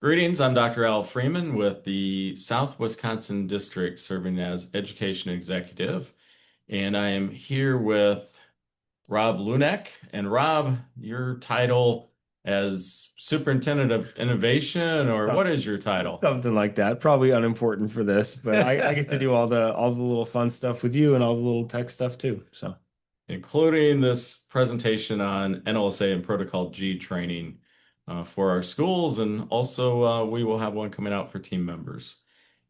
Greetings, I'm Dr. Al Freeman with the South Wisconsin District serving as Education Executive, and I am here with Rob Lunek. And Rob, your title as Superintendent of Innovation, or Some- what is your title? Something like that. Probably unimportant for this, but I get to do all the little fun stuff with you and all the little tech stuff too. So Including this presentation on NLSA and Protocol G training for our schools, and also we will have one coming out for team members.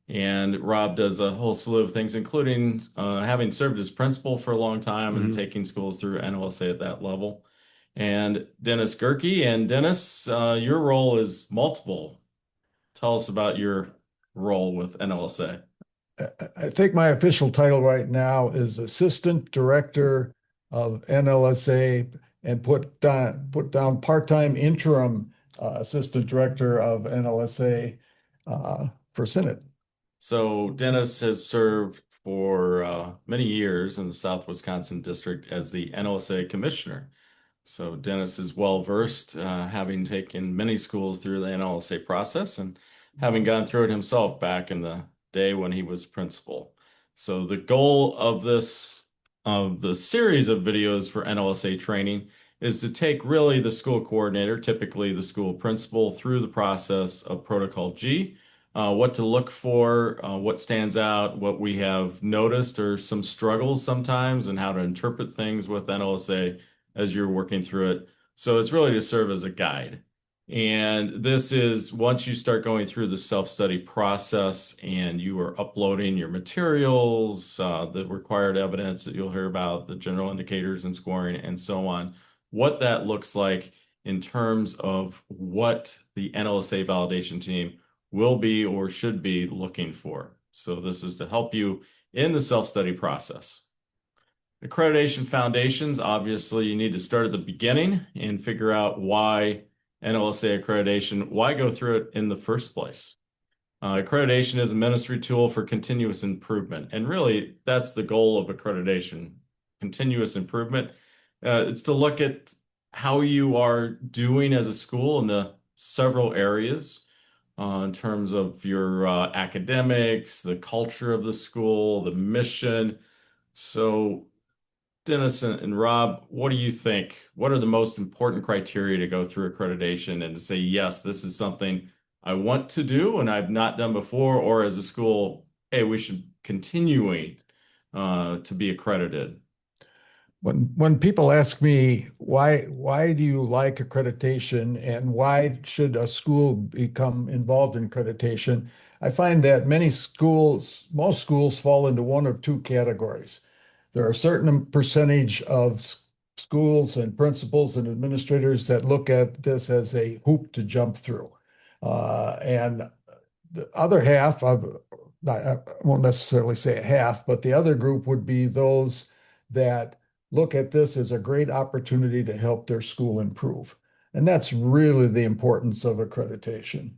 And Rob does a whole slew of things, including having served as principal for a long time and mhm. taking schools through NLSA at that level. And Dennis Gerke. And Dennis, your role is multiple. Tell us about your role with NLSA. I think my official title right now is Assistant Director of NLSA and put down part-time interim Assistant Director of NLSA for Senate. So Dennis has served for many years in the South Wisconsin District as the NLSA Commissioner. So Dennis is well versed, having taken many schools through the NLSA process and having gone through it himself back in the day when he was principal. So the goal of the series of videos for NLSA training is to take really the school coordinator, typically the school principal, through the process of Protocol G, what to look for, what stands out, what we have noticed are some struggles sometimes, and how to interpret things with NLSA as you're working through it. So it's really to serve as a guide. And this is once you start going through the self-study process and you are uploading your materials, the required evidence that you'll hear about, the general indicators and scoring, and so on, what that looks like in terms of what the NLSA validation team will be or should be looking for. So this is to help you in the self-study process. Accreditation foundations, obviously, you need to start at the beginning and figure out why NLSA accreditation, why go through it in the first place. Accreditation is a ministry tool for continuous improvement. And really, that's the goal of accreditation, continuous improvement. It's to look at how you are doing as a school in the several areas in terms of your academics, the culture of the school, the mission. So Dennis and Rob, what do you think? What are the most important criteria to go through accreditation and to say, yes, this is something I want to do and I've not done before, or as a school, hey, we should continuing to be accredited? When people ask me why do you like accreditation and why should a school become involved in accreditation, I find that most schools fall into one of two categories. There are a certain percentage of schools and principals and administrators that look at this as a hoop to jump through. And the other half of, I won't necessarily say a half, but the other group would be those that look at this as a great opportunity to help their school improve. And that's really the importance of accreditation.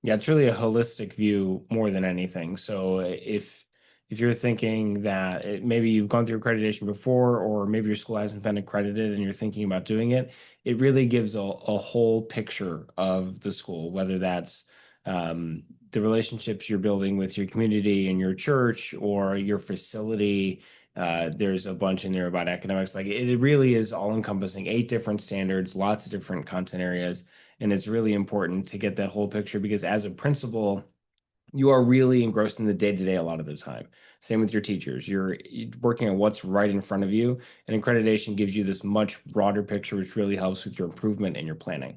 Yeah, it's really a holistic view more than anything. So if you're thinking that maybe you've gone through accreditation before, or maybe your school hasn't been accredited and you're thinking about doing it, it really gives a whole picture of the school, whether that's the relationships you're building with your community and your church or your facility. There's a bunch in there about academics. Like it really is all encompassing, 8 different standards, lots of different content areas. And it's really important to get that whole picture because as a principal, you are really engrossed in the day-to-day a lot of the time. Same with your teachers. You're working on what's right in front of you, and accreditation gives you this much broader picture, which really helps with your improvement and your planning.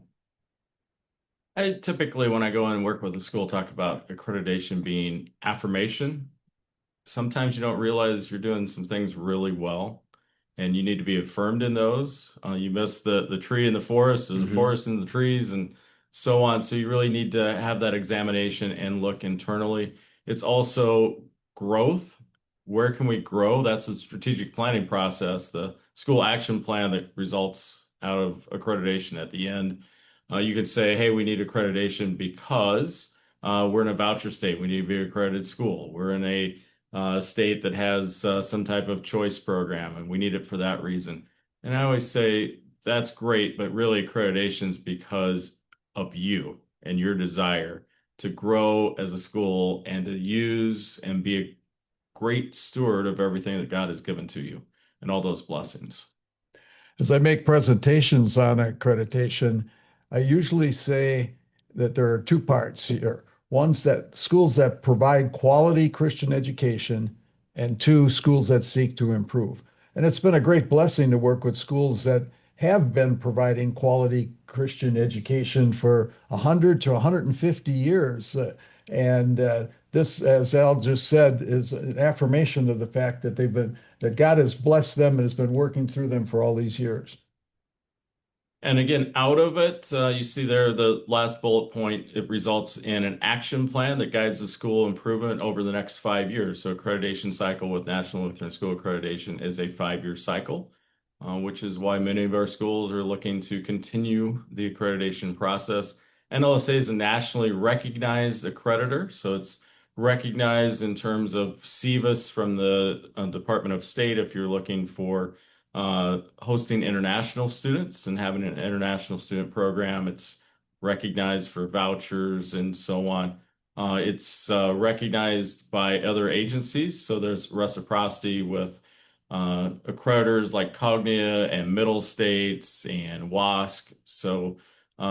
I typically, when I go in and work with a school, talk about accreditation being affirmation. Sometimes you don't realize you're doing some things really well, and you need to be affirmed in those. You miss the tree in the forest, or the Hmm. forest in the trees, and so on. So you really need to have that examination and look internally. It's also growth. Where can we grow? That's a strategic planning process, the school action plan that results out of accreditation at the end. You could say, hey, we need accreditation because we're in a voucher state. We need to be an accredited school. We're in a state that has some type of choice program, and we need it for that reason. And I always say that's great, but really accreditation's because of you and your desire to grow as a school and to use and be a great steward of everything that God has given to you and all those blessings. As I make presentations on accreditation, I usually say that there are two parts here. One's that schools that provide quality Christian education, and two, schools that seek to improve. And it's been a great blessing to work with schools that have been providing quality Christian education for 100 to 150 years. And this, as Al just said, is an affirmation of the fact that that God has blessed them and has been working through them for all these years. And again, out of it, you see there the last bullet point, it results in an action plan that guides the school improvement over the next 5 years. So accreditation cycle with National Lutheran School Accreditation is a 5-year cycle, which is why many of our schools are looking to continue the accreditation process. NLSA is a nationally recognized accreditor, so it's recognized in terms of SEVIS from the Department of State if you're looking for hosting international students and having an international student program. It's recognized for vouchers and so on. It's recognized by other agencies, so there's reciprocity with accreditors like Cognia and Middle States and WASC. So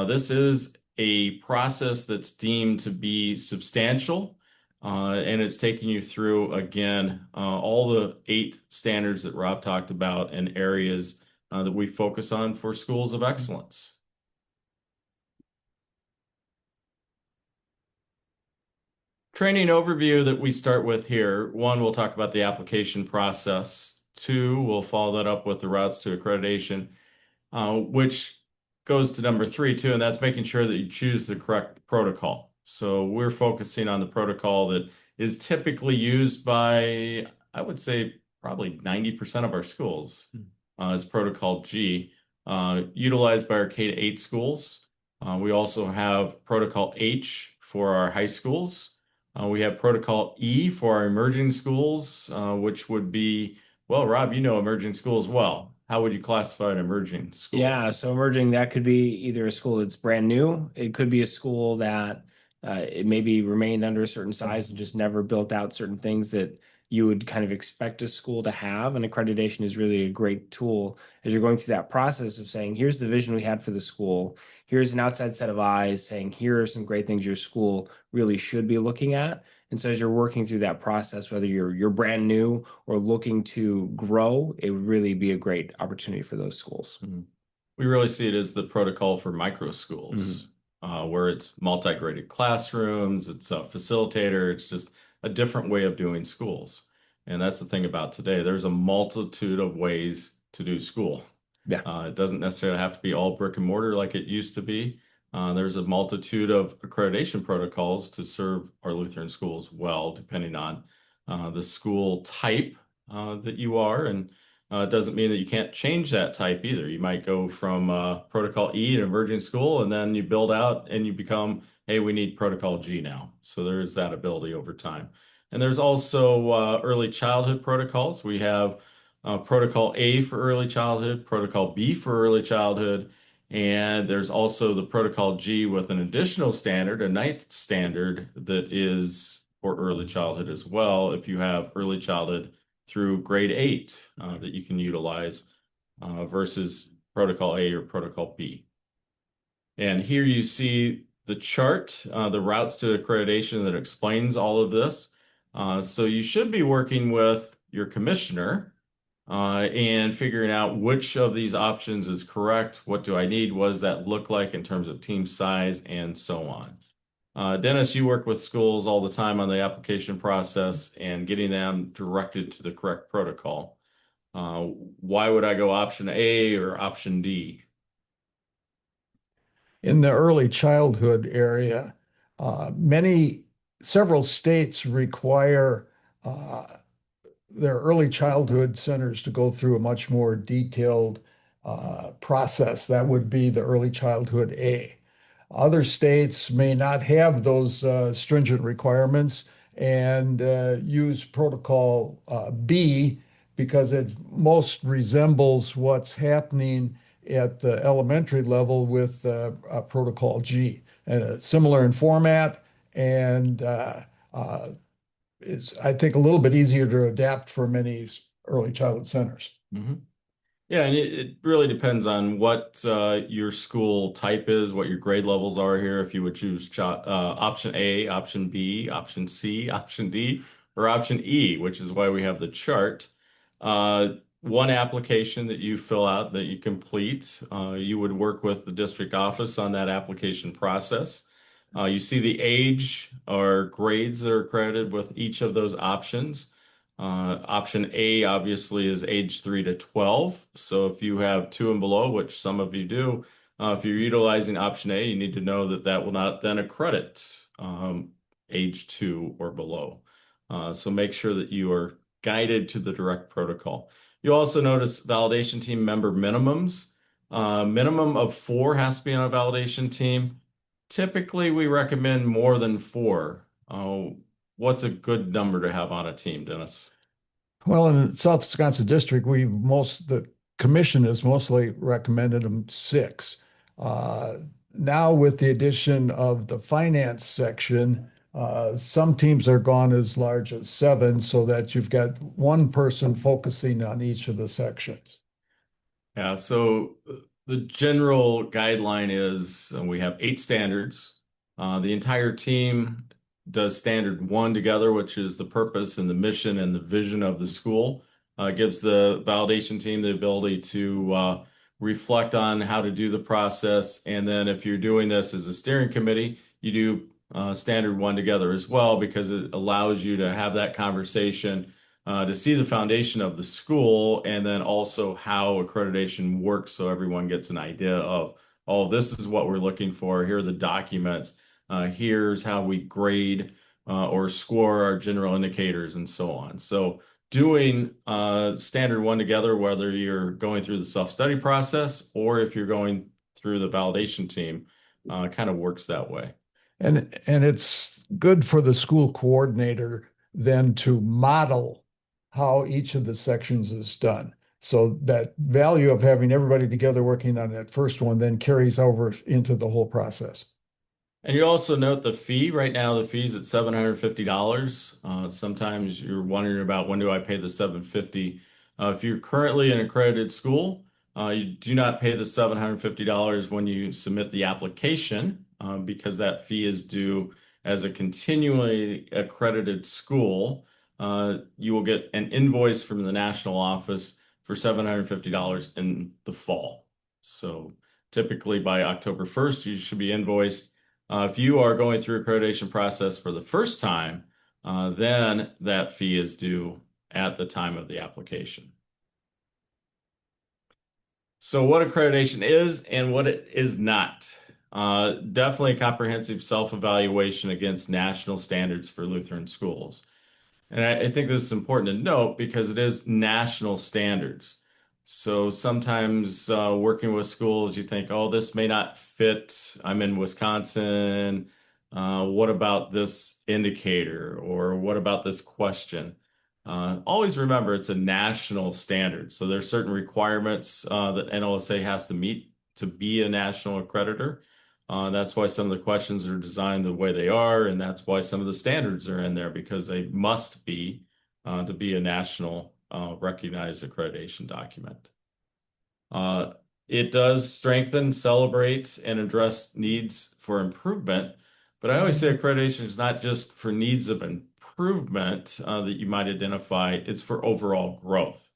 this is a process that's deemed to be substantial. And it's taking you through, again, all the 8 standards that Rob talked about and areas that we focus on for schools of excellence. Training overview that we start with here. 1, we'll talk about the application process. 2, we'll follow that up with the routes to accreditation, which goes to number 3 too, and that's making sure that you choose the correct protocol. So we're focusing on the protocol that is typically used by, I would say, probably 90% of our schools is Protocol G, utilized by our K-8 schools. We also have Protocol H for our high schools. We have Protocol E for our emerging schools, which would be, well, Rob, you know emerging schools well. How would you classify an emerging school? Yeah, so emerging, that could be either a school that's brand new. It could be a school that it maybe remained under a certain size and just never built out certain things that you would kind of expect a school to have. And accreditation is really a great tool as you're going through that process of saying, here's the vision we had for the school. Here's an outside set of eyes saying, here are some great things your school really should be looking at. And so as you're working through that process, whether you're brand new or looking to grow, it would really be a great opportunity for those schools. Mhm. We really see it as the protocol for micro schools, where it's multi-graded classrooms, it's a facilitator, it's just a different way of doing schools. And that's the thing about today. There's a multitude of ways to do school. Yeah. It doesn't necessarily have to be all brick and mortar like it used to be. There's a multitude of accreditation protocols to serve our Lutheran schools well, depending on the school type that you are. And it doesn't mean that you can't change that type either. You might go from Protocol E, an emerging school, and then you build out and you become, hey, we need Protocol G now. So there is that ability over time. And there's also early childhood protocols. We have Protocol A for early childhood, Protocol B for early childhood, and there's also the Protocol G with an additional standard, a 9th standard that is for early childhood as well, if you have early childhood through grade 8 that you can utilize versus Protocol A or Protocol B. And here you see the chart, the routes to accreditation that explains all of this. So you should be working with your commissioner and figuring out which of these options is correct. What do I need? What does that look like in terms of team size and so on? Dennis, you work with schools all the time on the application process and getting them directed to the correct protocol. Why would I go option A or option D? In the early childhood area, several states require their early childhood centers to go through a much more detailed process. That would be the early childhood A. Other states may not have those stringent requirements and use Protocol B because it most resembles what's happening at the elementary level with Protocol G. similar in format, and uh, is, I think, a little bit easier to adapt for many early childhood centers. Mhm. Yeah, and it really depends on what your school type is, what your grade levels are here. If you would choose option A, option B, option C, option D, or option E, which is why we have the chart. One application that you fill out that you complete, you would work with the district office on that application process. You see the age or grades that are accredited with each of those options. Option A obviously is age 3 to 12. So if you have two and below, which some of you do, if you're utilizing option A, you need to know that that will not then accredit age 2 or below. So make sure that you are guided to the direct protocol. You also notice validation team member minimums. Minimum of 4 has to be on a validation team. Typically, we recommend more than 4. What's a good number to have on a team, Dennis? Well, in South Wisconsin District, the commission has mostly recommended them 6. Uh, Now with the addition of the finance section, some teams are gone as large as 7, so that you've got one person focusing on each of the sections. Yeah, so the general guideline is we have 8 standards. The entire team does standard 1 together, which is the purpose and the mission and the vision of the school. Gives the validation team the ability to reflect on how to do the process. And then if you're doing this as a steering committee, you do standard 1 together as well, because it allows you to have that conversation to see the foundation of the school and then also how accreditation works so everyone gets an idea of, oh, this is what we're looking for. Here are the documents. Here's how we grade or score our general indicators and so on. So doing standard 1 together, whether you're going through the self-study process or if you're going through the validation team, kind of works that way. And it's good for the school coordinator then to model how each of the sections is done. So that value of having everybody together working on that first one then carries over into the whole process. And you also note the fee. Right now, the fee's at $750. Sometimes you're wondering about, when do I pay the $750? If you're currently an accredited school, you do not pay the $750 when you submit the application, because that fee is due as a continually accredited school. You will get an invoice from the national office for $750 in the fall. So typically by October 1st, you should be invoiced. If you are going through accreditation process for the first time, then that fee is due at the time of the application. So what accreditation is and what it is not. Definitely a comprehensive self-evaluation against national standards for Lutheran schools. And I think this is important to note because it is national standards. So sometimes working with schools, you think, oh, this may not fit. I'm in Wisconsin. What about this indicator? Or what about this question? Always remember it's a national standard. So there's certain requirements that NLSA has to meet to be a national accreditor. That's why some of the questions are designed the way they are, and that's why some of the standards are in there, because they must be to be a national recognized accreditation document. It does strengthen, celebrate, and address needs for improvement. But I always say accreditation is not just for needs of improvement that you might identify, it's for overall growth.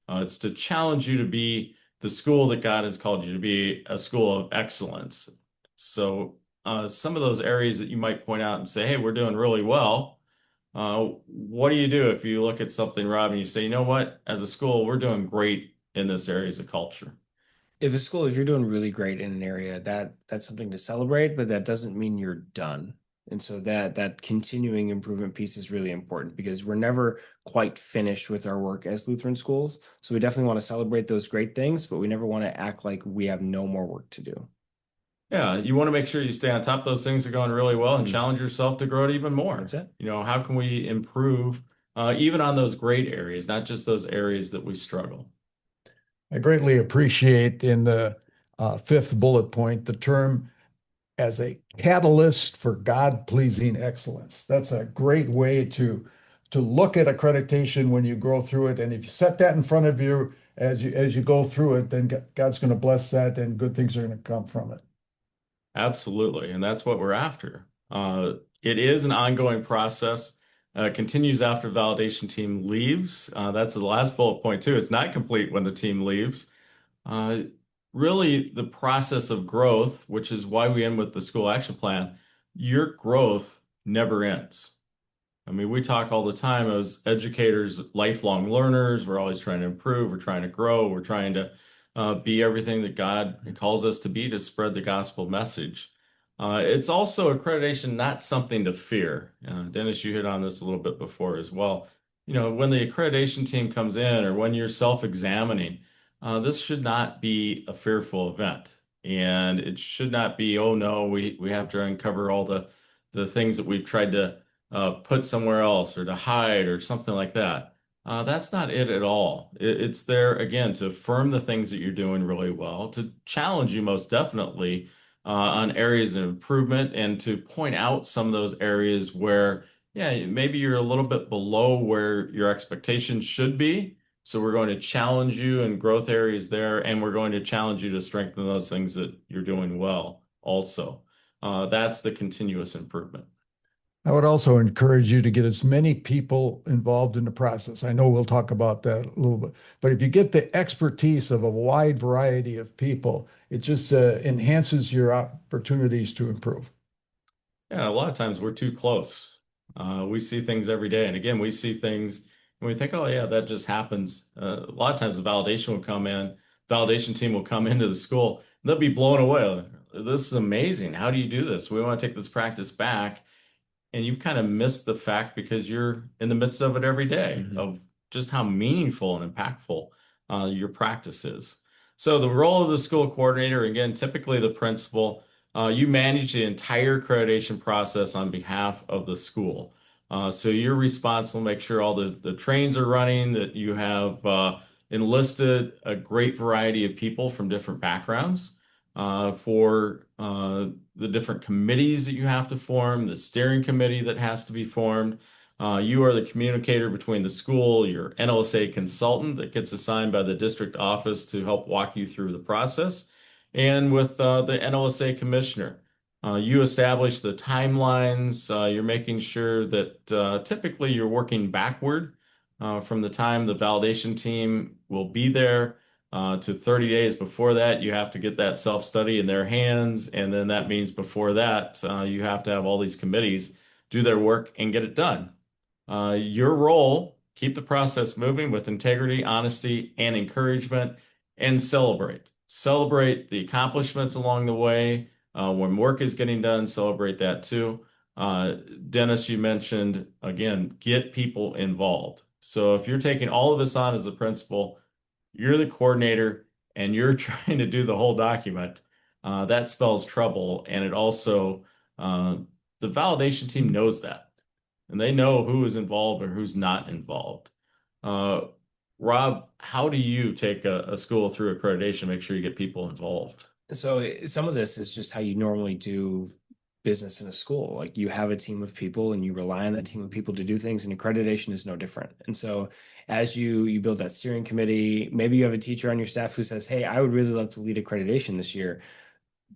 It's to challenge you to be the school that God has called you to be, a school of excellence. So some of those areas that you might point out and say, hey, we're doing really well. What do you do if you look at something, Rob, and you say, you know what, as a school, we're doing great in this area as a culture? If you're doing really great in an area, that's something to celebrate, but that doesn't mean you're done. And so that continuing improvement piece is really important because we're never quite finished with our work as Lutheran schools. So we definitely want to celebrate those great things, but we never want to act like we have no more work to do. Yeah, you want to make sure you stay on top of those things that are going really well and Mhm. challenge yourself to grow it even more. That's it. How can we improve even on those great areas, not just those areas that we struggle? I greatly appreciate in the fifth bullet point the term as a catalyst for God-pleasing excellence. That's a great way to look at accreditation when you go through it. And if you set that in front of you as you go through it, then God's going to bless that, and good things are going to come from it. Absolutely. And that's what we're after. It is an ongoing process, continues after validation team leaves. That's the last bullet point, too. It's not complete when the team leaves. Uh, Really, the process of growth, which is why we end with the school action plan, your growth never ends. I mean, we talk all the time as educators, lifelong learners. We're always trying to improve. We're trying to grow. We're trying to be everything that God calls us to be to spread the gospel message. It's also accreditation, not something to fear. Dennis, you hit on this a little bit before as well. You know, when the accreditation team comes in or when you're self-examining, this should not be a fearful event. And it should not be, oh no, we have to uncover all the things that we've tried to put somewhere else or to hide or something like that. That's not it at all. It's there again to affirm the things that you're doing really well, to challenge you most definitely on areas of improvement, and to point out some of those areas where, yeah, maybe you're a little bit below where your expectations should be. So we're going to challenge you in growth areas there, and we're going to challenge you to strengthen those things that you're doing well also. That's the continuous improvement. I would also encourage you to get as many people involved in the process. I know we'll talk about that a little bit, but if you get the expertise of a wide variety of people, it just enhances your opportunities to improve. Yeah, a lot of times we're too close. We see things every day. And again, we see things and we think, oh, yeah, that just happens. A lot of times the validation will come in, validation team will come into the school, and they'll be blown away. This is amazing. How do you do this? We want to take this practice back. And you've kind of missed the fact because you're in the midst of it every day Mhm. of just how meaningful and impactful your practice is. So the role of the school coordinator, again, typically the principal, you manage the entire accreditation process on behalf of the school. So you're responsible to make sure all the trains are running, that you have enlisted a great variety of people from different backgrounds for the different committees that you have to form, the steering committee that has to be formed. You are the communicator between the school, your NLSA consultant that gets assigned by the district office to help walk you through the process, and with the NLSA commissioner. You establish the timelines. You're making sure that typically you're working backward from the time the validation team will be there to 30 days before that. You have to get that self-study in their hands. And then that means before that, you have to have all these committees do their work and get it done. Your role, keep the process moving with integrity, honesty, and encouragement, and celebrate. Celebrate the accomplishments along the way. When work is getting done, celebrate that too. Uh, Dennis, you mentioned again, get people involved. So if you're taking all of this on as a principal, you're the coordinator and you're trying to do the whole document, that spells trouble. And it also, the validation team knows that. And they know who is involved or who's not involved. Uh, Rob, how do you take a school through accreditation, make sure you get people involved? So some of this is just how you normally do business in a school. Like you have a team of people and you rely on that team of people to do things, and accreditation is no different. And so as you build that steering committee, maybe you have a teacher on your staff who says, "Hey, I would really love to lead accreditation this year."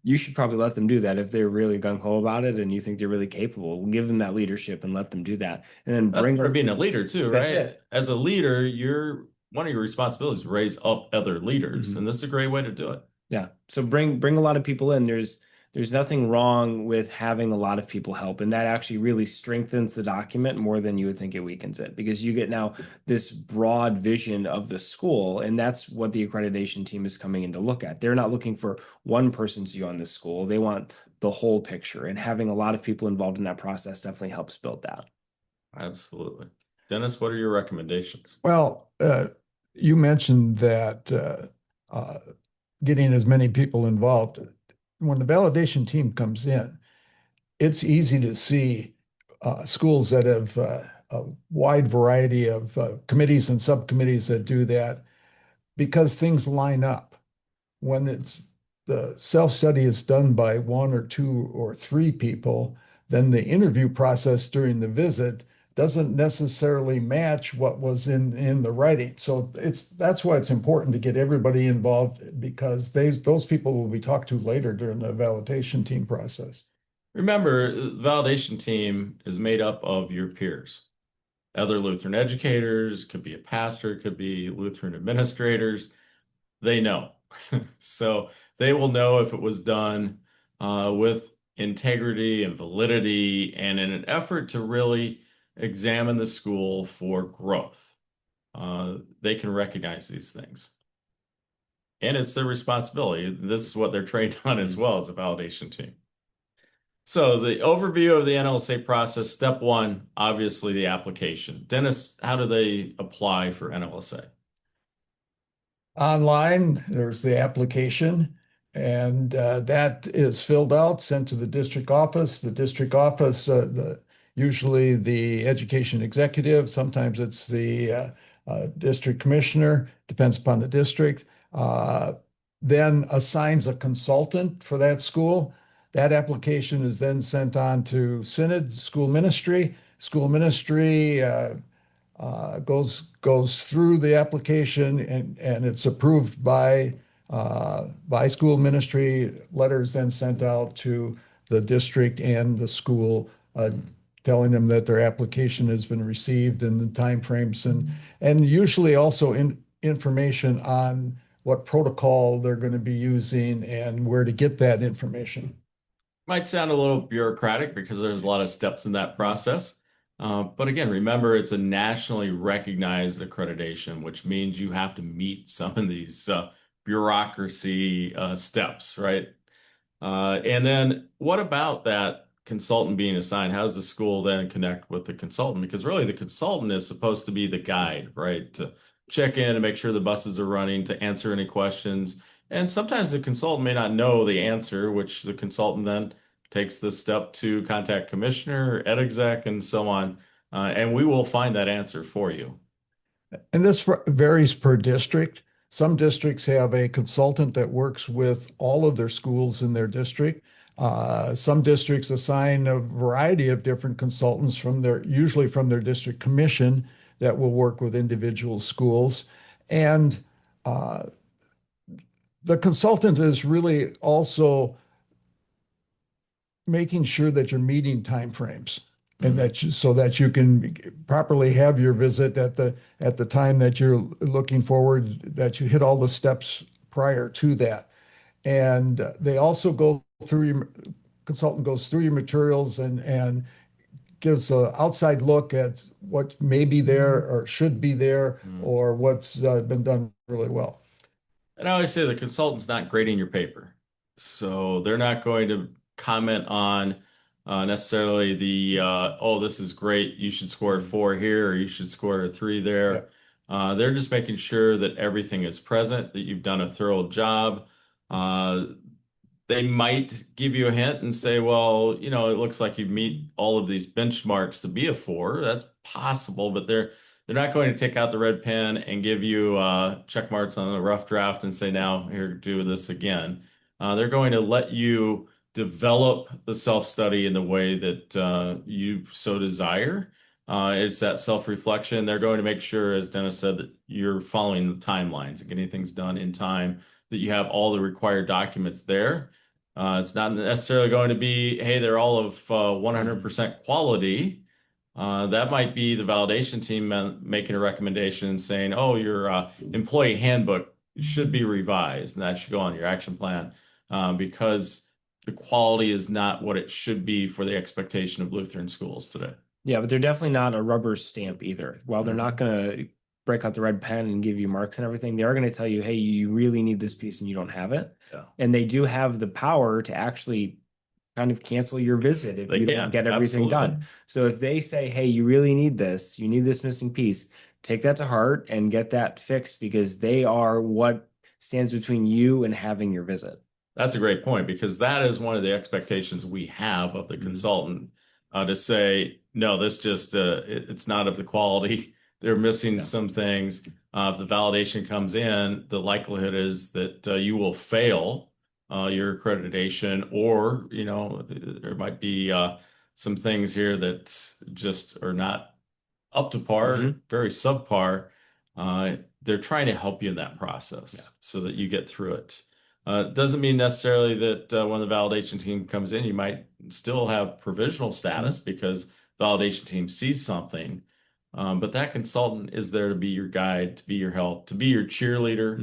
You should probably let them do that if they're really gung-ho about it and you think they're really capable. Give them that leadership and let them do that. And then That's bring part of being a leader too, that's right? it. As a leader, you're one of your responsibilities is to raise up other leaders, Mhm. and this is a great way to do it. Yeah. So bring a lot of people in. There's nothing wrong with having a lot of people help, and that actually really strengthens the document more than you would think it weakens it, because you get now this broad vision of the school, and that's what the accreditation team is coming in to look at. They're not looking for one person's view on this school. They want the whole picture, and having a lot of people involved in that process definitely helps build that. Absolutely. Dennis, what are your recommendations? Well, you mentioned that uh, getting as many people involved. When the validation team comes in, it's easy to see schools that have a wide variety of committees and subcommittees that do that because things line up. When it's the self-study is done by one or two or three people, then the interview process during the visit doesn't necessarily match what was in the writing. So that's why it's important to get everybody involved because those people will be talked to later during the validation team process. Remember, the validation team is made up of your peers. Other Lutheran educators, could be a pastor, could be Lutheran administrators. They know. So they will know if it was done with integrity and validity and in an effort to really examine the school for growth. They can recognize these things. And it's their responsibility. This is what they're trained on as well as a validation team. So the overview of the NLSA process, step one, obviously the application. Dennis, how do they apply for NLSA? Online, there's the application, and that is filled out, sent to the district office. The district office, usually the education executive, sometimes it's the district commissioner, depends upon the district, uh, then assigns a consultant for that school. That application is then sent on to Synod, school ministry. School ministry goes through the application and it's approved by school ministry. Letters then sent out to the district and the school telling them that their application has been received and the timeframes and usually also information on what protocol they're going to be using and where to get that information. Might sound a little bureaucratic because there's a lot of steps in that process. But again, remember it's a nationally recognized accreditation, which means you have to meet some of these bureaucracy steps, right? And then what about that consultant being assigned? How does the school then connect with the consultant? Because really the consultant is supposed to be the guide, right? To check in and make sure the buses are running, to answer any questions. And sometimes the consultant may not know the answer, which the consultant then takes the step to contact commissioner, ed exec, and so on. And we will find that answer for you. And this varies per district. Some districts have a consultant that works with all of their schools in their district. Some districts assign a variety of different consultants usually from their district commission that will work with individual schools. And uh, the consultant is really also making sure that you're meeting timeframes and Mhm. so that you can properly have your visit at the time that you're looking forward, that you hit all the steps prior to that. And they also go through your consultant goes through your materials and gives an outside look at what may be there or should be there Mhm. or what's been done really well. And I always say the consultant's not grading your paper. So they're not going to comment on necessarily oh, this is great. You should score a four here, or you should score a three Yeah. there. They're just making sure that everything is present, that you've done a thorough job. Uh, they might give you a hint and say, well, it looks like you meet all of these benchmarks to be a four. That's possible, but they're not going to take out the red pen and give you check marks on the rough draft and say, now here, do this again. They're going to let you develop the self-study in the way that you so desire. It's that self-reflection. They're going to make sure, as Dennis said, that you're following the timelines and getting things done in time, that you have all the required documents there. It's not necessarily going to be, hey, they're all of 100% quality. That might be the validation team making a recommendation and saying, oh, your employee handbook should be revised and that should go on your action plan because the quality is not what it should be for the expectation of Lutheran schools today. Yeah, but they're definitely not a rubber stamp either. While they're not going to break out the red pen and give you marks and everything, they are going to tell you, hey, you really need this piece and you don't have it. Yeah. And they do have the power to actually kind of cancel your visit if They you don't can, get everything absolutely. done. So if they say, hey, you really need this, you need this missing piece, take that to heart and get that fixed because they are what stands between you and having your visit. That's a great point because that is one of the expectations we have of the consultant to say, no, this just it's not of the quality. They're missing some things. If the validation comes in, the likelihood is that you will fail your accreditation, or there might be some things here that just are not up to par, Hmm. very subpar. They're trying to help you in that Yeah. process so that you get through it. Doesn't mean necessarily that when the validation team comes in, you might still have provisional status Hmm. because validation team sees something. But that consultant is there to be your guide, to be your help, to be your cheerleader,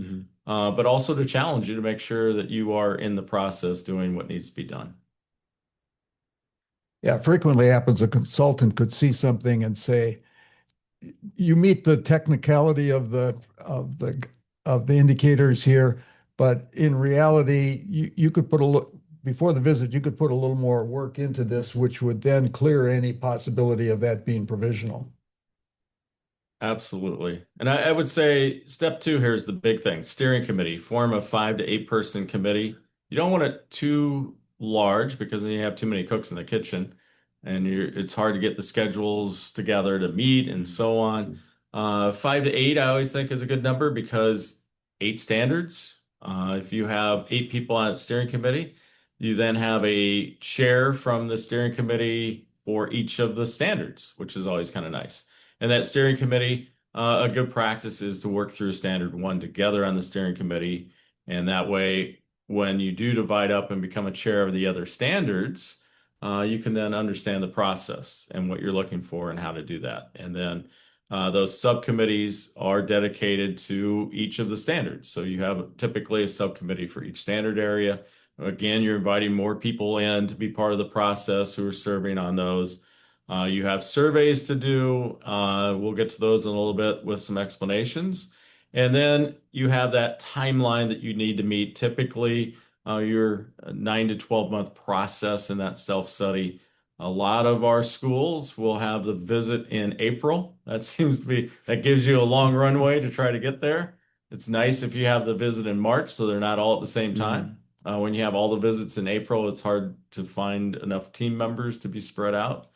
Hmm. but also to challenge you to make sure that you are in the process doing what needs to be done. Yeah, frequently happens a consultant could see something and say, you meet the technicality of the indicators here, but in reality, you could put a little before the visit, you could put a little more work into this, which would then clear any possibility of that being provisional. Absolutely. And I would say step two here is the big thing. Steering committee, form a 5 to 8 person committee. You don't want it too large because then you have too many cooks in the kitchen and it's hard to get the schedules together to meet and so on. 5 to 8, I always think is a good number because 8 standards. If you have 8 people on the steering committee, you then have a chair from the steering committee for each of the standards, which is always kind of nice. And that steering committee, a good practice is to work through standard one together on the steering committee. And that way, when you do divide up and become a chair of the other standards, you can then understand the process and what you're looking for and how to do that. And then those subcommittees are dedicated to each of the standards. So you have typically a subcommittee for each standard area. Again, you're inviting more people in to be part of the process who are serving on those. You have surveys to do. We'll get to those in a little bit with some explanations. And then you have that timeline that you need to meet. Typically, your 9 to 12 month process in that self-study. A lot of our schools will have the visit in April. That seems to be, that gives you a long runway to try to get there. It's nice if you have the visit in March, so they're not all at the same time. Hmm. When you have all the visits in April, it's hard to find enough team members to be spread out.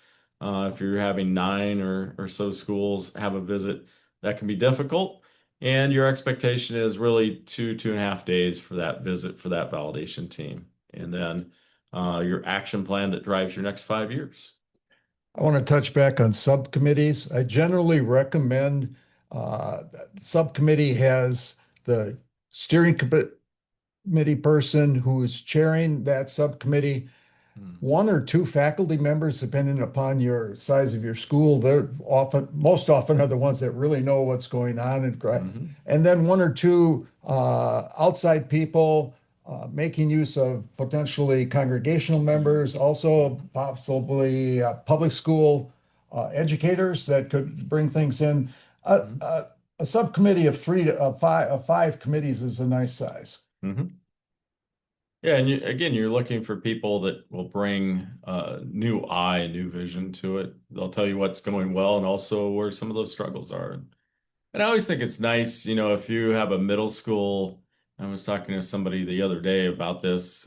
If you're having 9 or so schools have a visit, that can be difficult. And your expectation is really 2.5 days for that visit for that validation team. And then your action plan that drives your next 5 years. I want to touch back on subcommittees. I generally recommend subcommittee has the steering committee person who is chairing that subcommittee, Hmm. one or two faculty members, depending upon your size of your school. They're most often are the ones that really know what's going on, Hmm. and then one or two outside people making use of potentially congregational members, also possibly public school educators that could bring things in. Hmm. A subcommittee of five committees is a nice size. Hmm. Yeah, and again, you're looking for people that will bring new eye, new vision to it. They'll tell you what's going well and also where some of those struggles are. And I always think it's nice, if you have a middle school. I was talking to somebody the other day about this.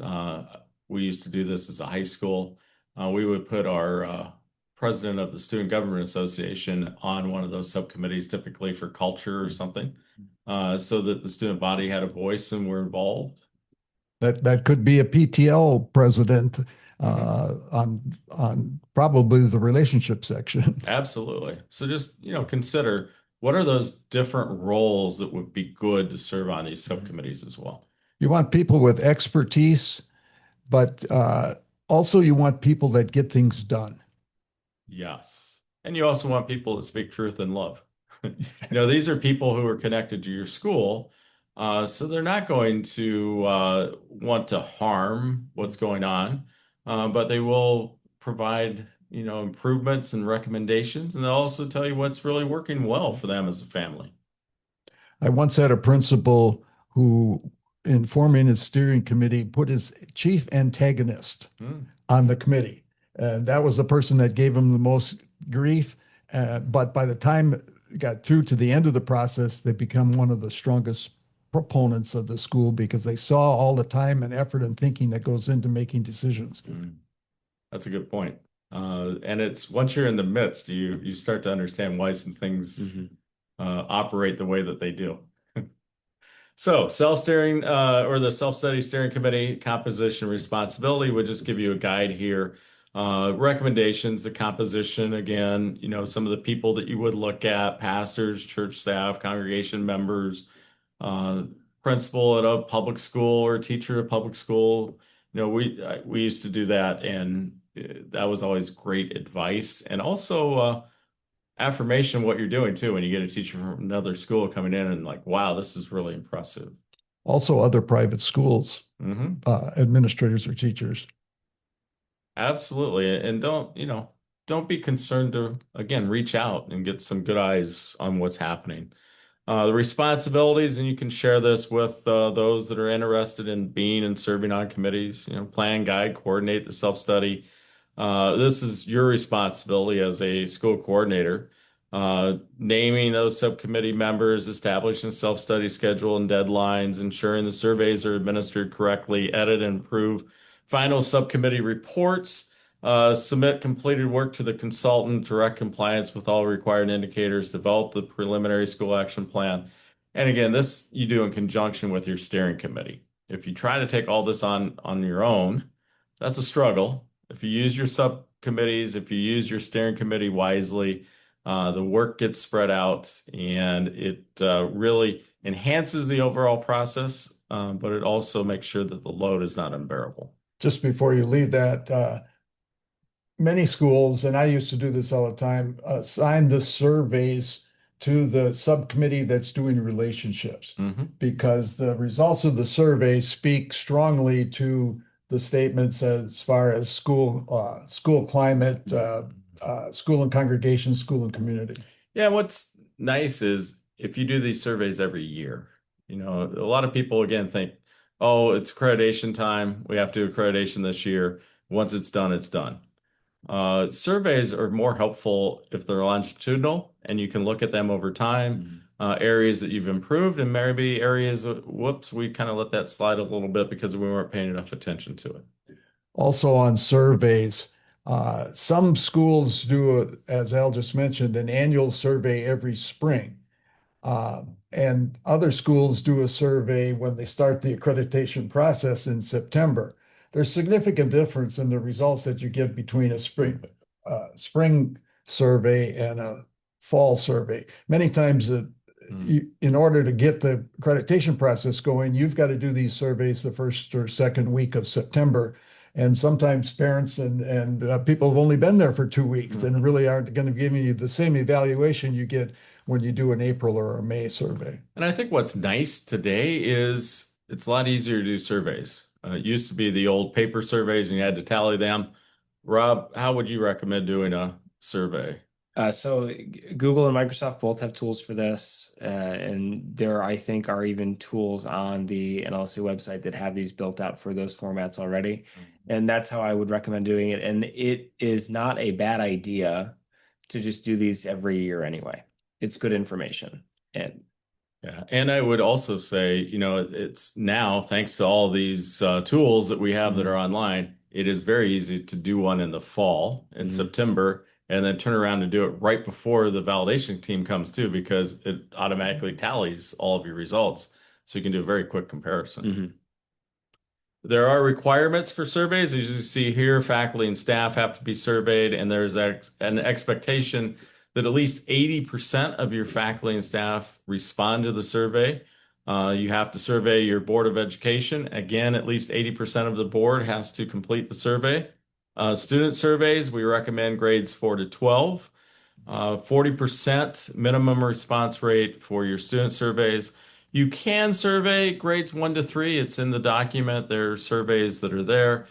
We used to do this as a high school. We would put our president of the Student Government Association on one of those subcommittees, typically for culture or something, so that the student body had a voice and were involved. That could be a PTL president Hmm. on probably the relationship section. Absolutely. So just, consider what are those different roles that would be good to serve on these subcommittees as well. You want people with expertise, but also you want people that get things done. Yes. And you also want people that speak truth and love. These are people who are connected to your school, so they're not going to want to harm what's going on, but they will provide, improvements and recommendations, and they'll also tell you what's really working well for them as a family. I once had a principal who, in forming his steering committee, put his chief antagonist Hmm. on the committee. And that was the person that gave him the most grief. But by the time it got through to the end of the process, they become one of the strongest proponents of the school because they saw all the time and effort and thinking that goes into making decisions. Hmm. That's a good point. And it's once you're in the midst, you start to understand why some things Hmm. operate the way that they do. So self-steering or the self-study steering committee composition responsibility would just give you a guide here. Recommendations, the composition, again, some of the people that you would look at, pastors, church staff, congregation members, uh, principal at a public school or teacher at a public school. We used to do that, and that was always great advice. And also affirmation of what you're doing too, when you get a teacher from another school coming in and like, wow, this is really impressive. Also, other private schools, Hmm. administrators or teachers. Absolutely. And don't be concerned to, again, reach out and get some good eyes on what's happening. The responsibilities, and you can share this with those that are interested in being and serving on committees, plan, guide, coordinate the self-study. This is your responsibility as a school coordinator. Naming those subcommittee members, establishing self-study schedule and deadlines, ensuring the surveys are administered correctly, edit and approve final subcommittee reports, submit completed work to the consultant, direct compliance with all required indicators, develop the preliminary school action plan. And again, this you do in conjunction with your steering committee. If you try to take all this on your own, that's a struggle. If you use your subcommittees, if you use your steering committee wisely, the work gets spread out and it really enhances the overall process, but it also makes sure that the load is not unbearable. Just before you leave that, many schools, and I used to do this all the time, assign the surveys to the subcommittee that's doing relationships Hmm. because the results of the survey speak strongly to the statements as far as school climate, school and congregation, school and community. Yeah, what's nice is if you do these surveys every year, a lot of people again think, oh, it's accreditation time. We have to do accreditation this year. Once it's done, it's done. Surveys are more helpful if they're longitudinal and you can look at them over time, areas that you've improved, and maybe areas, whoops, we kind of let that slide a little bit because we weren't paying enough attention to it. Also on surveys, some schools do, as Al just mentioned, an annual survey every spring. And other schools do a survey when they start the accreditation process in September. There's significant difference in the results that you get between a spring survey and a fall survey. Many times, in order to get the accreditation process going, you've got to do these surveys the first or second week of September. And sometimes parents and people have only been there for 2 weeks and really aren't going to give you the same evaluation you get when you do an April or a May survey. And I think what's nice today is it's a lot easier to do surveys. It used to be the old paper surveys and you had to tally them. Rob, how would you recommend doing a survey? So Google and Microsoft both have tools for this, and there I think are even tools on the NLSA website that have these built out for those formats already. And that's how I would recommend doing it. And it is not a bad idea to just do these every year anyway. It's good information. And Yeah, and I would also say, it's now, thanks to all these tools that we have that are online, it is very easy to do one in the fall, in September, and then turn around and do it right before the validation team comes too, because it automatically tallies all of your results. So you can do a very quick comparison. There are requirements for surveys. As you see here, faculty and staff have to be surveyed, and there's an expectation that at least 80% of your faculty and staff respond to the survey. You have to survey your Board of Education. Again, at least 80% of the board has to complete the survey. Student surveys, we recommend grades 4 to 12. 40% minimum response rate for your student surveys. You can survey grades 1 to 3. It's in the document. There are surveys that are there.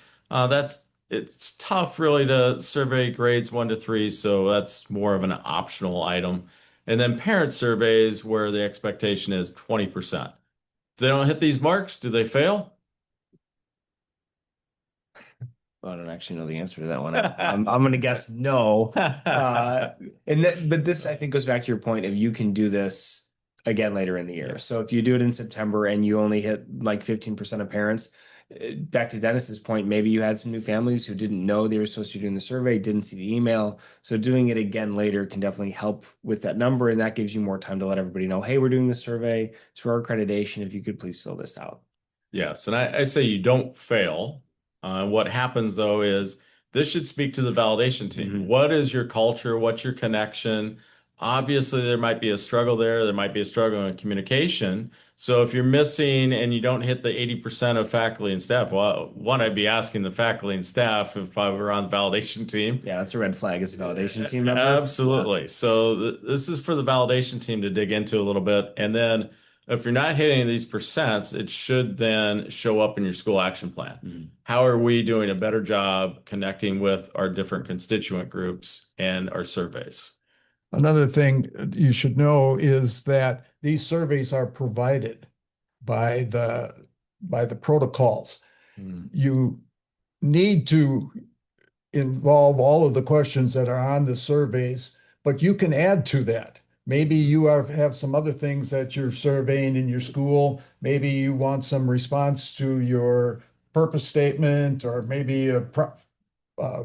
It's tough really to survey grades 1 to 3, so that's more of an optional item. And then parent surveys where the expectation is 20%. If they don't hit these marks, do they fail? I don't actually know the answer to that one. I'm going to guess no. But this I think goes back to your point of you can do this again later in the year. Yes. So if you do it in September and you only hit like 15% of parents, back to Dennis's point, maybe you had some new families who didn't know they were supposed to be doing the survey, didn't see the email. So doing it again later can definitely help with that number. And that gives you more time to let everybody know, hey, we're doing the survey. It's for our accreditation. If you could please fill this out. Yes, and I say you don't fail. What happens though is this should speak to the validation team. Mhm. What is your culture? What's your connection? Obviously, there might be a struggle there. There might be a struggle in communication. So if you're missing and you don't hit the 80% of faculty and staff, well, one, I'd be asking the faculty and staff if I were on the validation team. Yeah, that's a red flag as a validation team member. Absolutely. So this is for the validation team to dig into a little bit. And then if you're not hitting these percents, it should then show up in your school action plan. Mhm. How are we doing a better job connecting with our different constituent groups and our surveys? Another thing you should know is that these surveys are provided by the protocols. Hmm. You need to involve all of the questions that are on the surveys, but you can add to that. Maybe you have some other things that you're surveying in your school. Maybe you want some response to your purpose statement, or maybe uh,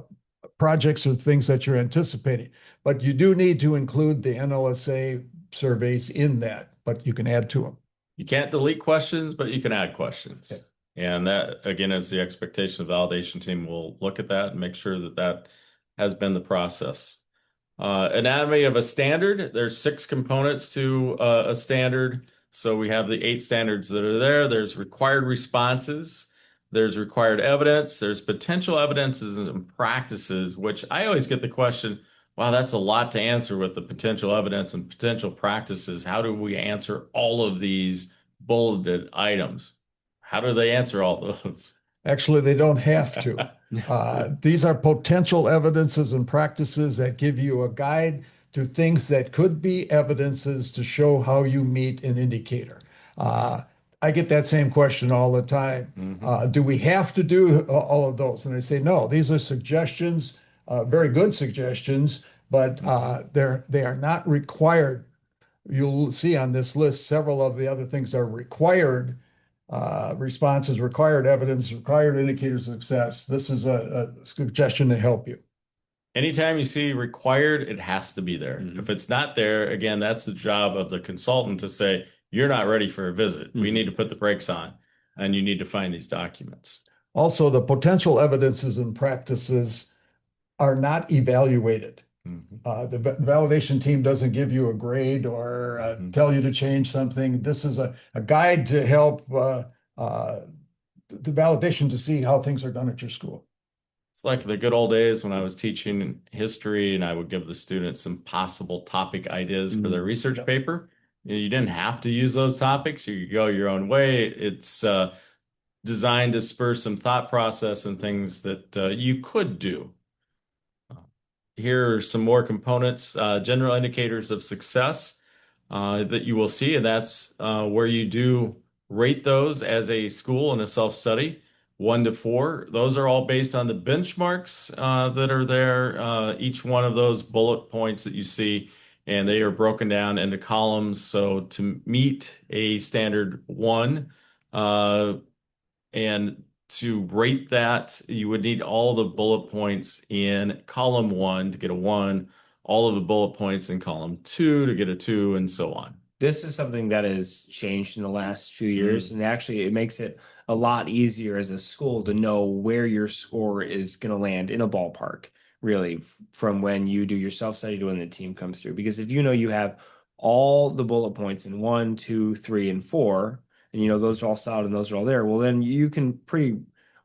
projects or things that you're anticipating. But you do need to include the NLSA surveys in that, but you can add to them. You can't delete questions, but you can add questions. Okay. And that, again, is the expectation of the validation team will look at that and make sure that that has been the process. Anatomy of a standard. There's 6 components to a standard. So we have the 8 standards that are there. There's required responses. There's required evidence. There's potential evidences and practices, which I always get the question, wow, that's a lot to answer with the potential evidence and potential practices. How do we answer all of these bulleted items? How do they answer all those? Actually, they don't have to. These are potential evidences and practices that give you a guide to things that could be evidences to show how you meet an indicator. Uh, I get that same question all the time. Mhm. Do we have to do all of those? And I say, no, these are suggestions, very good suggestions, but they are not required. You'll see on this list, several of the other things are required responses, required evidence, required indicators of success. This is a suggestion to help you. Anytime you see required, it has to be there. Mhm. If it's not there, again, that's the job of the consultant to say, you're not ready for a visit. We Mhm. need to put the brakes on, and you need to find these documents. Also, the potential evidences and practices are not evaluated. Mhm. The validation team doesn't give you a grade or Mhm. tell you to change something. This is a guide to help the validation to see how things are done at your school. It's like the good old days when I was teaching history and I would give the students some possible topic ideas for their Mhm. research Yep. paper. You didn't have to use those topics. You could go your own way. It's designed to spur some thought process and things that you could do. Here are some more components, general indicators of success that you will see, and that's where you do rate those as a school in a self-study, 1 to 4. Those are all based on the benchmarks that are there, each one of those bullet points that you see, and they are broken down into columns. So to meet a standard 1, uh, and to rate that, you would need all the bullet points in column 1 to get a 1, all of the bullet points in column 2 to get a 2, and so on. This is something that has changed in the last few years, Mm. and actually it makes it a lot easier as a school to know where your score is going to land in a ballpark, really, from when you do your self-study to when the team comes through. Because if you know you have all the bullet points in 1, 2, 3, and 4, and you know those are all solid and those are all there, well, then you can pretty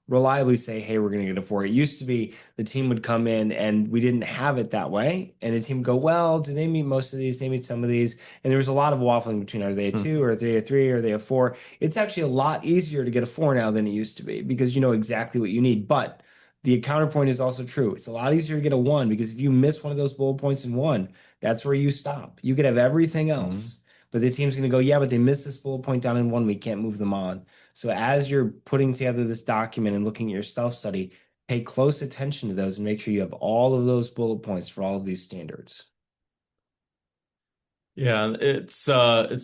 reliably say, hey, we're going to get a 4. It used to be the team would come in and we didn't have it that way. And the team would go, well, do they meet most of these? Do they meet some of these? And there was a lot of waffling between, are they a Hmm. 2 or are they a 3 or are they a 4? It's actually a lot easier to get a 4 now than it used to be because you know exactly what you need. But the counterpoint is also true. It's a lot easier to get a 1 because if you miss one of those bullet points in 1, that's where you stop. You could have everything else. But the team's going to go, yeah, but they missed this bullet point down in 1. We can't move them on. So as you're putting together this document and looking at your self-study, pay close attention to those and make sure you have all of those bullet points for all of these standards. Yeah, it's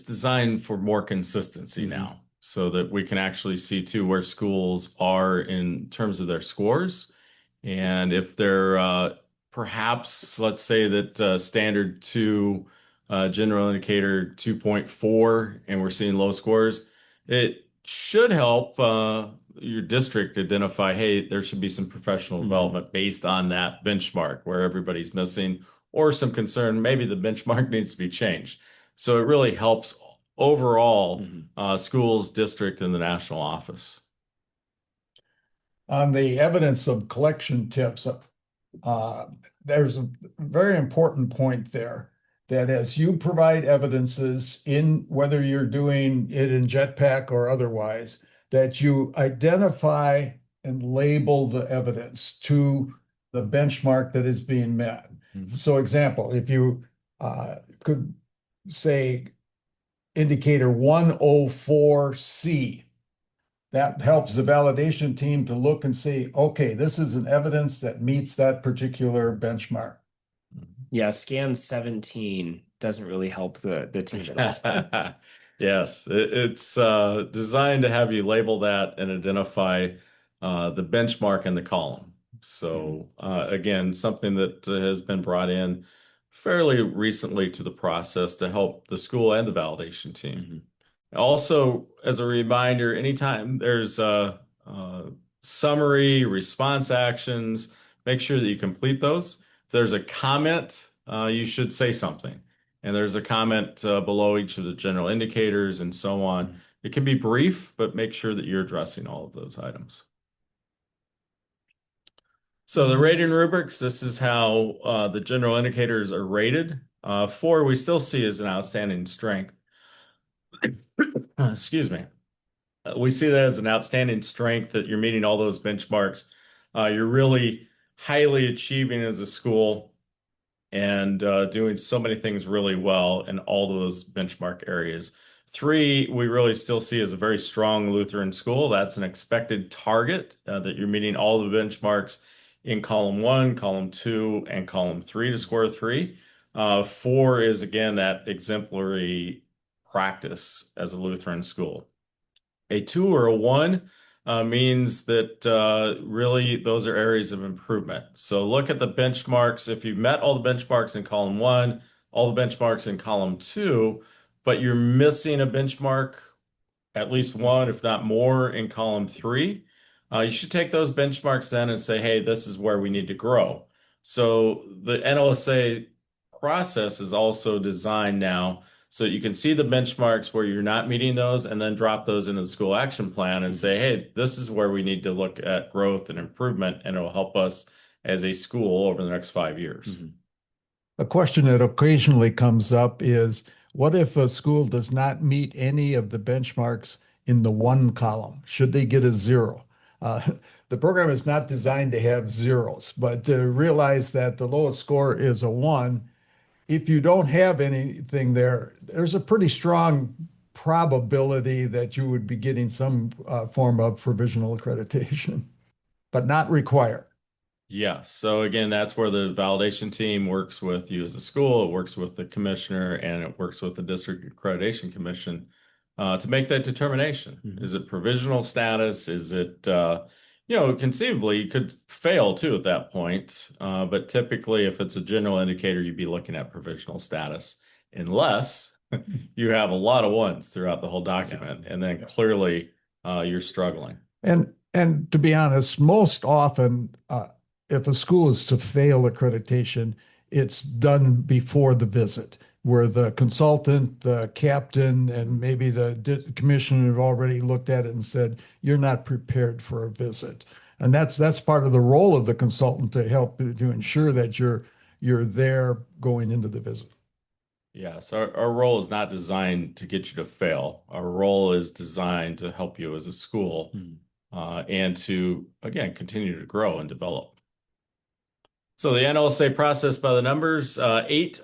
designed for more consistency Mhm. now. so that we can actually see too where schools are in terms of their scores. And if they're perhaps, let's say that standard two, general indicator 2.4, and we're seeing low scores, it should help your district identify, hey, there should be some professional development based on that benchmark where everybody's missing, or some concern, maybe the benchmark needs to be changed. So it really helps overall schools, district, and the national office. On the evidence of collection tips, uh, there's a very important point there that as you provide evidences in whether you're doing it in Jetpack or otherwise, that you identify and label the evidence to the benchmark that is being met. So example, if you could say indicator 104C, that helps the validation team to look and see, okay, this is an evidence that meets that particular benchmark. Yeah, scan 17 doesn't really help the team at all. Yes, it's designed to have you label that and identify the benchmark in the column. So again, something that has been brought in fairly recently to the process to help the school and the validation team. Also, as a reminder, anytime there's a summary, response actions, make sure that you complete those. If there's a comment, you should say something. And there's a comment below each of the general indicators and so on. It can be brief, but make sure that you're addressing all of those items. So the rating rubrics, this is how the general indicators are rated. Four, we still see as an outstanding strength. Excuse me. We see that as an outstanding strength that you're meeting all those benchmarks. You're really highly achieving as a school and doing so many things really well in all those benchmark areas. Three, we really still see as a very strong Lutheran school. That's an expected target that you're meeting all the benchmarks in column one, column two, and column three to score three. Four is, again, that exemplary practice as a Lutheran school. A two or a one means that really those are areas of improvement. So look at the benchmarks. If you've met all the benchmarks in column one, all the benchmarks in column two, but you're missing a benchmark, at least one, if not more, in column three, you should take those benchmarks then and say, hey, this is where we need to grow. So the NLSA process is also designed now so you can see the benchmarks where you're not meeting those and then drop those into the school action plan and say, hey, this is where we need to look at growth and improvement, and it'll help us as a school over the next 5 years. A question that occasionally comes up is, what if a school does not meet any of the benchmarks in the one column? Should they get a zero? The program is not designed to have zeros, but to realize that the lowest score is a one. If you don't have anything there, there's a pretty strong probability that you would be getting some form of provisional accreditation, but not required. Yeah. So again, that's where the validation team works with you as a school. It works with the commissioner and it works with the district accreditation commission to make that determination. Is it provisional status? Is it, conceivably you could fail too at that point. But typically, if it's a general indicator, you'd be looking at provisional status, unless you have a lot of ones throughout the whole document, and then clearly you're struggling. And to be honest, most often, if a school is to fail accreditation, it's done before the visit, where the consultant, the captain, and maybe the commissioner have already looked at it and said, you're not prepared for a visit. And that's part of the role of the consultant to help to ensure that you're there going into the visit. Yeah, so our role is not designed to get you to fail. Our role is designed to help you as a school and to, again, continue to grow and develop. So the NLSA process by the numbers, 8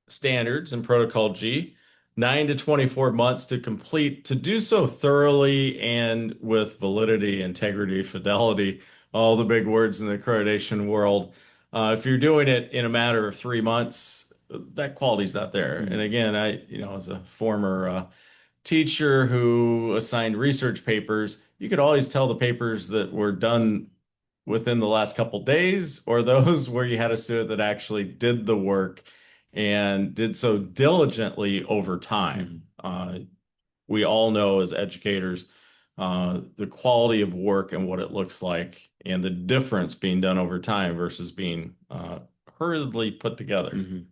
standards in Protocol G, 9 to 24 months to complete, to do so thoroughly and with validity, integrity, fidelity, all the big words in the accreditation world. If you're doing it in a matter of 3 months, that quality's not there. And again, as a former teacher who assigned research papers, you could always tell the papers that were done within the last couple days or those where you had a student that actually did the work and did so diligently over time. We all know as educators the quality of work and what it looks like and the difference being done over time versus being hurriedly put together.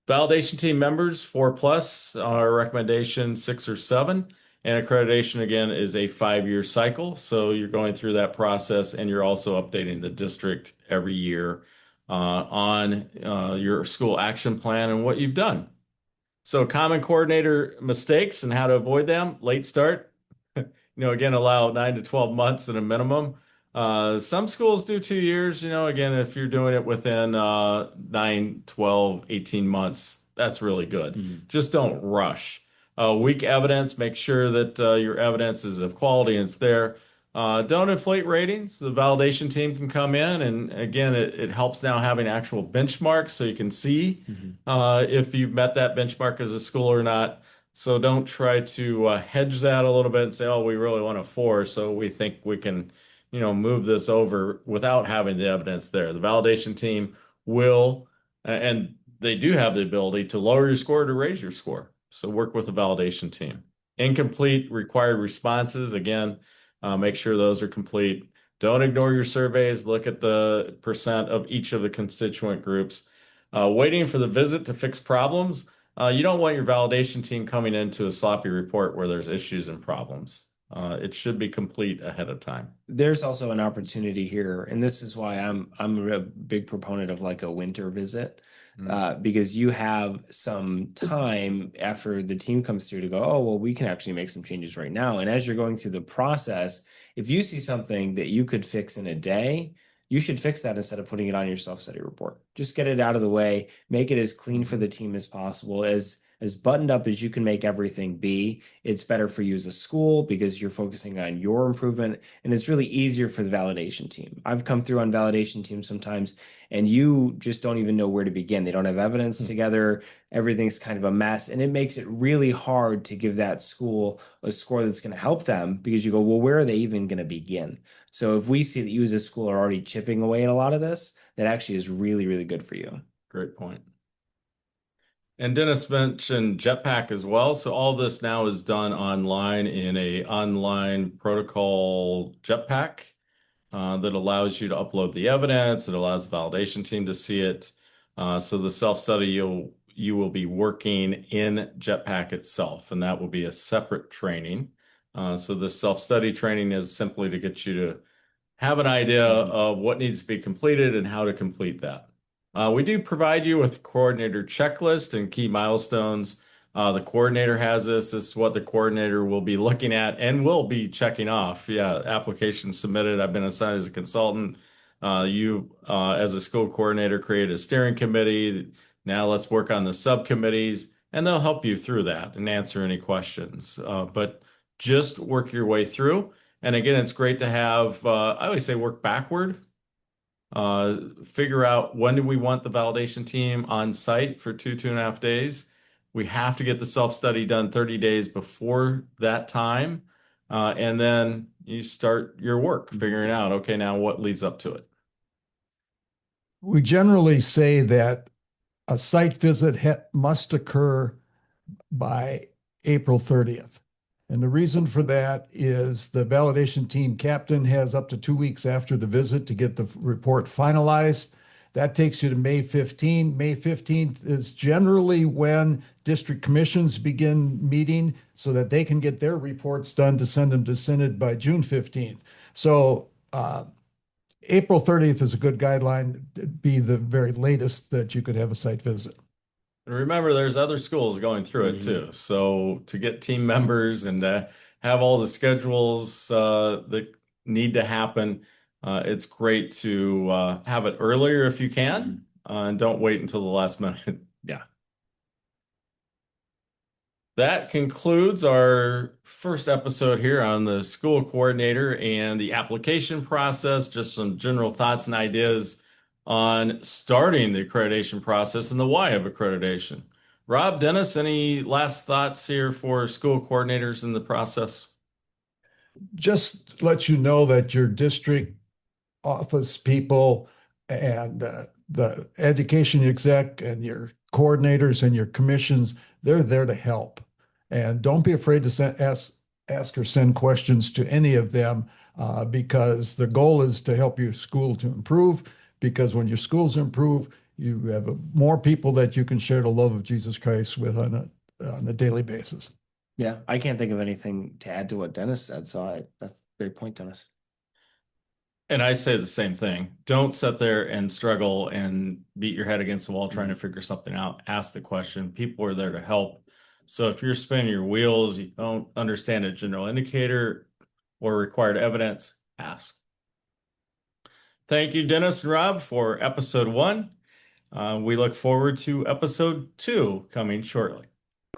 Validation team members, 4+, our recommendation 6 or 7. And accreditation, again, is a 5-year cycle. So you're going through that process and you're also updating the district every year on your school action plan and what you've done. So common coordinator mistakes and how to avoid them. Late start. Again, allow 9 to 12 months at a minimum. Some schools do 2 years. Again, if you're doing it within 9, 12, 18 months, that's really good. Just don't rush. Weak evidence, make sure that your evidence is of quality and it's there. Don't inflate ratings. The validation team can come in, and again, it helps now having actual benchmarks so you can see if you've met that benchmark as a school or not. So don't try to hedge that a little bit and say, oh, we really want a 4, so we think we can, move this over without having the evidence there. The validation team will, and they do have the ability to lower your score or to raise your score. So work with the validation team. Incomplete required responses, again, make sure those are complete. Don't ignore your surveys. Look at the percent of each of the constituent groups. Waiting for the visit to fix problems. You don't want your validation team coming into a sloppy report where there's issues and problems. It should be complete ahead of time. There's also an opportunity here, and this is why I'm a big proponent of like a winter visit, because you have some time after the team comes through to go, oh, well, we can actually make some changes right now. And as you're going through the process, if you see something that you could fix in a day, you should fix that instead of putting it on your self-study report. Just get it out of the way, make it as clean for the team as possible, as buttoned up as you can make everything be. It's better for you as a school because you're focusing on your improvement, and it's really easier for the validation team. I've come through on validation teams sometimes, and you just don't even know where to begin. They don't have evidence together. Everything's kind of a mess, and it makes it really hard to give that school a score that's going to help them because you go, well, where are they even going to begin? So if we see that you as a school are already chipping away at a lot of this, that actually is really, really good for you. Great point. And Dennis mentioned Jetpack as well. So all this now is done online in a online protocol Jetpack that allows you to upload the evidence. It allows the validation team to see it. So the self-study, you will be working in Jetpack itself, and that will be a separate training. So the self-study training is simply to get you to have an idea of what needs to be completed and how to complete that. We do provide you with a coordinator checklist and key milestones. The coordinator has this. This is what the coordinator will be looking at and will be checking off. Yeah, application submitted. I've been assigned as a consultant. You, as a school coordinator, create a steering committee. Now let's work on the subcommittees, and they'll help you through that and answer any questions. But just work your way through. And again, it's great to have, I always say work backward. Figure out when do we want the validation team on site for 2.5 days. We have to get the self-study done 30 days before that time. And then you start your work figuring out, okay, now what leads up to it? We generally say that a site visit must occur by April 30th. And the reason for that is the validation team captain has up to 2 weeks after the visit to get the report finalized. That takes you to May 15. May 15th is generally when district commissions begin meeting so that they can get their reports done to send them to Synod by June 15th. So April 30th is a good guideline. It'd be the very latest that you could have a site visit. And remember, there's other schools going through it too. So to get team members and have all the schedules that need to happen, it's great to have it earlier if you can, and don't wait until the last minute. Yeah. That concludes our first episode here on the school coordinator and the application process. Just some general thoughts and ideas on starting the accreditation process and the why of accreditation. Rob, Dennis, any last thoughts here for school coordinators in the process? Just let you know that your district office people and the education exec and your coordinators and your commissions, they're there to help. And don't be afraid to ask or send questions to any of them because the goal is to help your school to improve. Because when your schools improve, you have more people that you can share the love of Jesus Christ with on a daily basis. Yeah, I can't think of anything to add to what Dennis said, so that's a great point, Dennis. And I say the same thing. Don't sit there and struggle and beat your head against the wall trying to figure something out. Ask the question. People are there to help. So if you're spinning your wheels, you don't understand a general indicator or required evidence, ask. Thank you, Dennis and Rob, for episode 1. We look forward to episode 2 coming shortly.